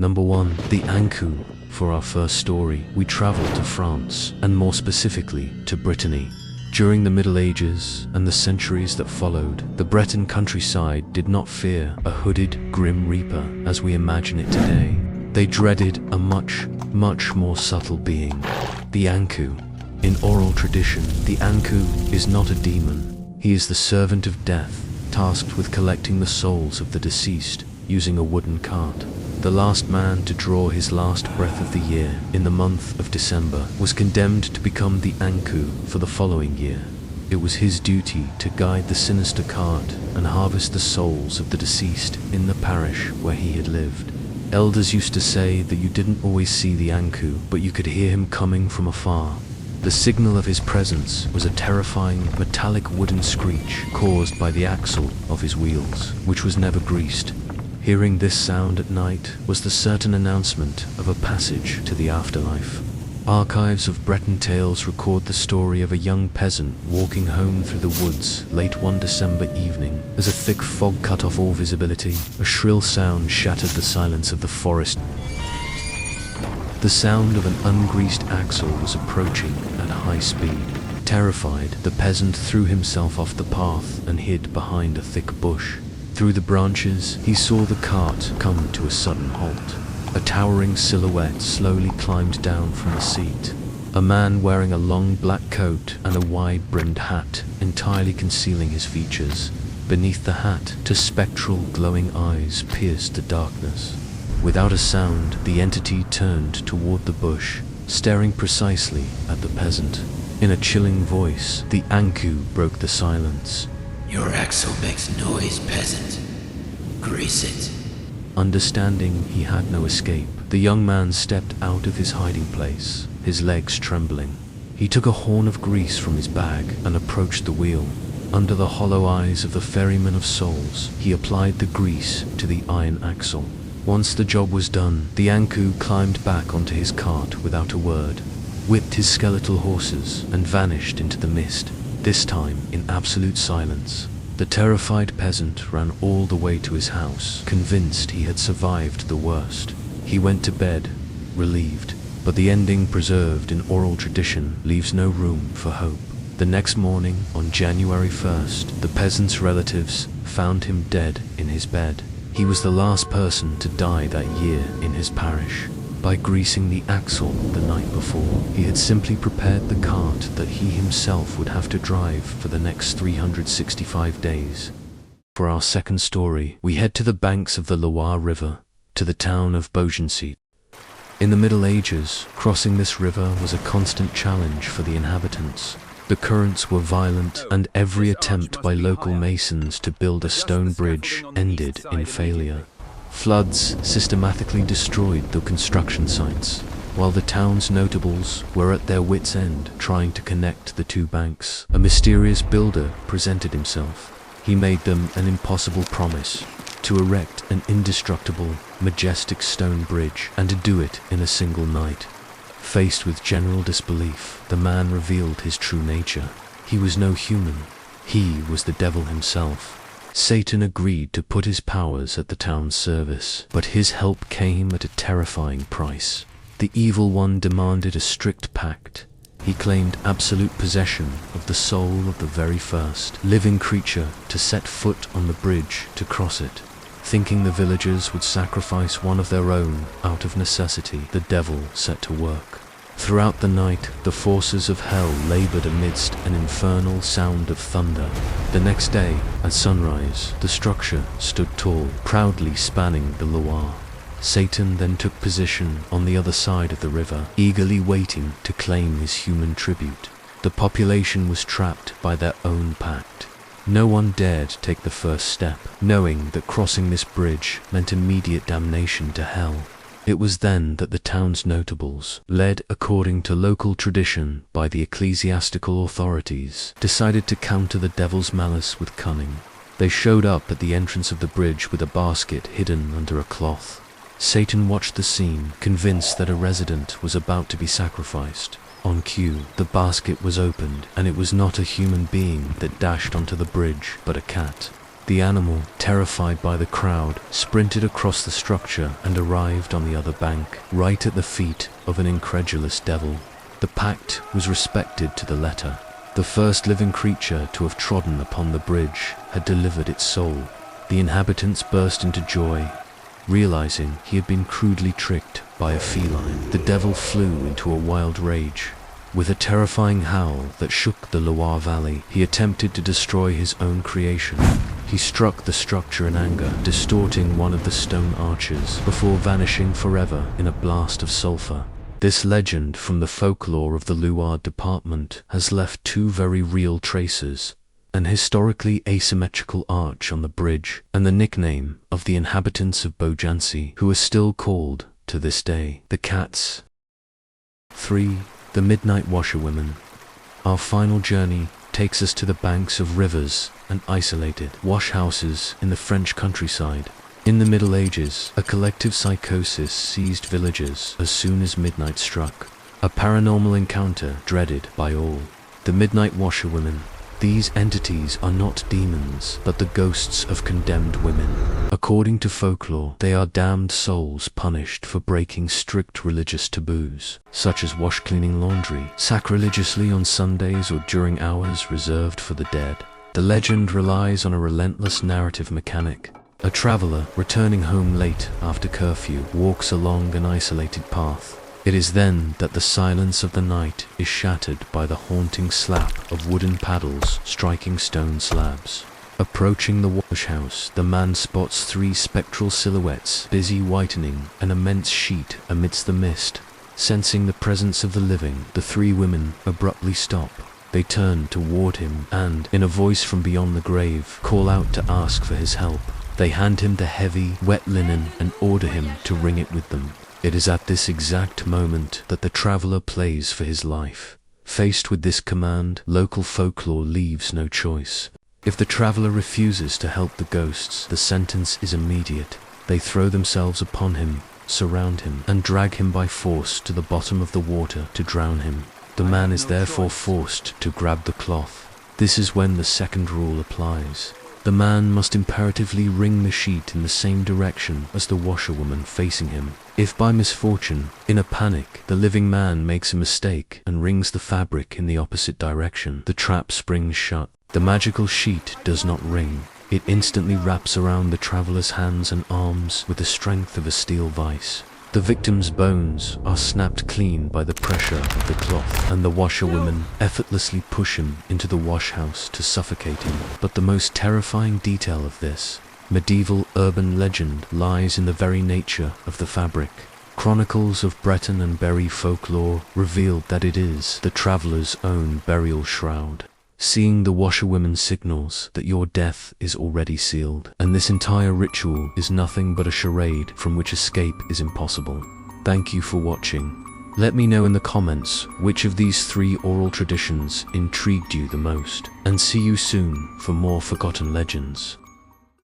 Number 1. The Ankou. For our first story, we travel to France, and more specifically, to Brittany. During the Middle Ages and the centuries that followed, the Breton countryside did not fear a hooded, grim reaper as we imagine it today. They dreaded a much more subtle being, the Ankou. In oral tradition, the Ankou is not a demon. He is the servant of death, tasked with collecting the souls of the deceased using a wooden cart. The last man to draw his last breath of the year in the month of December was condemned to become the Ankou for the following year. It was his duty to guide the sinister cart and harvest the souls of the deceased in the parish where he had lived. Elders used to say that you didn't always see the Ankou, but you could hear him coming from afar. The signal of his presence was a terrifying metallic wooden screech caused by the axle of his wheels, which was never greased. Hearing this sound at night was the certain announcement of a passage to the afterlife. Archives of Breton tales record the story of a young peasant walking home through the woods late one December evening. As a thick fog cut off all visibility, a shrill sound shattered the silence of the forest. The sound of an ungreased axle was approaching at high speed. Terrified, the peasant threw himself off the path and hid behind a thick bush. Through the branches, he saw the cart come to a sudden halt. A towering silhouette slowly climbed down from the seat. A man wearing a long black coat and a wide-brimmed hat, entirely concealing his features. Beneath the hat, two spectral, glowing eyes pierced the darkness. Without a sound, the entity turned toward the bush, staring precisely at the peasant. In a chilling voice, the Ankou broke the silence. Your axle makes noise, peasant. Grease it. Understanding he had no escape, the young man stepped out of his hiding place, his legs trembling. He took a horn of grease from his bag and approached the wheel. Under the hollow eyes of the ferryman of souls, he applied the grease to the iron axle. Once the job was done, the Ankou climbed back onto his cart without a word, whipped his skeletal horses, and vanished into the mist, this time in absolute silence. The terrified peasant ran all the way to his house, convinced he had survived the worst. He went to bed, relieved, but the ending preserved in oral tradition leaves no room for hope. The next morning, on January 1st, the peasant's relatives found him dead in his bed. He was the last person to die that year in his parish. By greasing the axle the night before, he had simply prepared the cart that he himself would have to drive for the next 365 days. For our second story, we head to the banks of the Loire River, to the town of Beaugency. In the Middle Ages, crossing this river was a constant challenge for the inhabitants. The currents were violent, and every attempt by local masons to build a stone bridge ended in failure. Floods systematically destroyed the construction sites, while the town's notables were at their wits' end trying to connect the two banks. A mysterious builder presented himself. He made them an impossible promise to erect an indestructible, majestic stone bridge, and to do it in a single night. Faced with general disbelief, the man revealed his true nature. He was no human. He was the devil himself. Satan agreed to put his powers at the town's service, but his help came at a terrifying price. The evil one demanded a strict pact. He claimed absolute possession of the soul of the very first living creature to set foot on the bridge to cross it. Thinking the villagers would sacrifice one of their own out of necessity, the devil set to work. Throughout the night, the forces of hell labored amidst an infernal sound of thunder. The next day, at sunrise, the structure stood tall, proudly spanning the Loire. Satan then took position on the other side of the river, eagerly waiting to claim his human tribute. The population was trapped by their own pact. No one dared take the first step, knowing that crossing this bridge meant immediate damnation to hell. It was then that the town's notables, led according to local tradition by the ecclesiastical authorities, decided to counter the devil's malice with cunning. They showed up at the entrance of the bridge with a basket hidden under a cloth. Satan watched the scene, convinced that a resident was about to be sacrificed. On cue, the basket was opened, and it was not a human being that dashed onto the bridge, but a cat. The animal, terrified by the crowd, sprinted across the structure and arrived on the other bank, right at the feet of an incredulous devil. The pact was respected to the letter. The first living creature to have trodden upon the bridge had delivered its soul. The inhabitants burst into joy, realizing he had been crudely tricked by a feline. The devil flew into a wild rage. With a terrifying howl that shook the Loire Valley, he attempted to destroy his own creation. He struck the structure in anger, distorting one of the stone arches before vanishing forever in a blast of sulfur. This legend from the folklore of the Loire department has left two very real traces: an historically asymmetrical arch on the bridge, and the nickname of the inhabitants of Beaugency, who are still called, to this day, the Cats. 3. The Midnight Washerwomen. Our final journey takes us to the banks of rivers and isolated washhouses in the French countryside. In the Middle Ages, a collective psychosis seized villagers as soon as midnight struck, a paranormal encounter dreaded by all. The Midnight Washerwomen. These entities are not demons, but the ghosts of condemned women. According to folklore, they are damned souls punished for breaking strict religious taboos, such as wash-cleaning laundry sacrilegiously on Sundays or during hours reserved for the dead. The legend relies on a relentless narrative mechanic. A traveler, returning home late after curfew, walks along an isolated path. It is then that the silence of the night is shattered by the haunting slap of wooden paddles striking stone slabs. Approaching the wash house, the man spots three spectral silhouettes busy whitening an immense sheet amidst the mist. Sensing the presence of the living, the three women abruptly stop. They turn toward him and, in a voice from beyond the grave, call out to ask for his help. They hand him the heavy, wet linen and order him to wring it with them. It is at this exact moment that the traveler plays for his life. Faced with this command, local folklore leaves no choice. If the traveler refuses to help the ghosts, the sentence is immediate. They throw themselves upon him, surround him, and drag him by force to the bottom of the water to drown him. The man is therefore forced to grab the cloth. This is when the second rule applies. The man must imperatively wring the sheet in the same direction as the washerwoman facing him. If by misfortune, in a panic, the living man makes a mistake and wrings the fabric in the opposite direction, the trap springs shut. The magical sheet does not wring. It instantly wraps around the traveler's hands and arms with the strength of a steel vice. The victim's bones are snapped clean by the pressure of the cloth, and the washerwomen effortlessly push him into the washhouse to suffocate him. But the most terrifying detail of this medieval urban legend lies in the very nature of the fabric. Chronicles of Breton and Berry folklore revealed that it is the traveler's own burial shroud. Seeing the washerwomen signals that your death is already sealed, and this entire ritual is nothing but a charade from which escape is impossible. Thank you for watching. Let me know in the comments which of these three oral traditions intrigued you the most, and see you soon for more forgotten legends.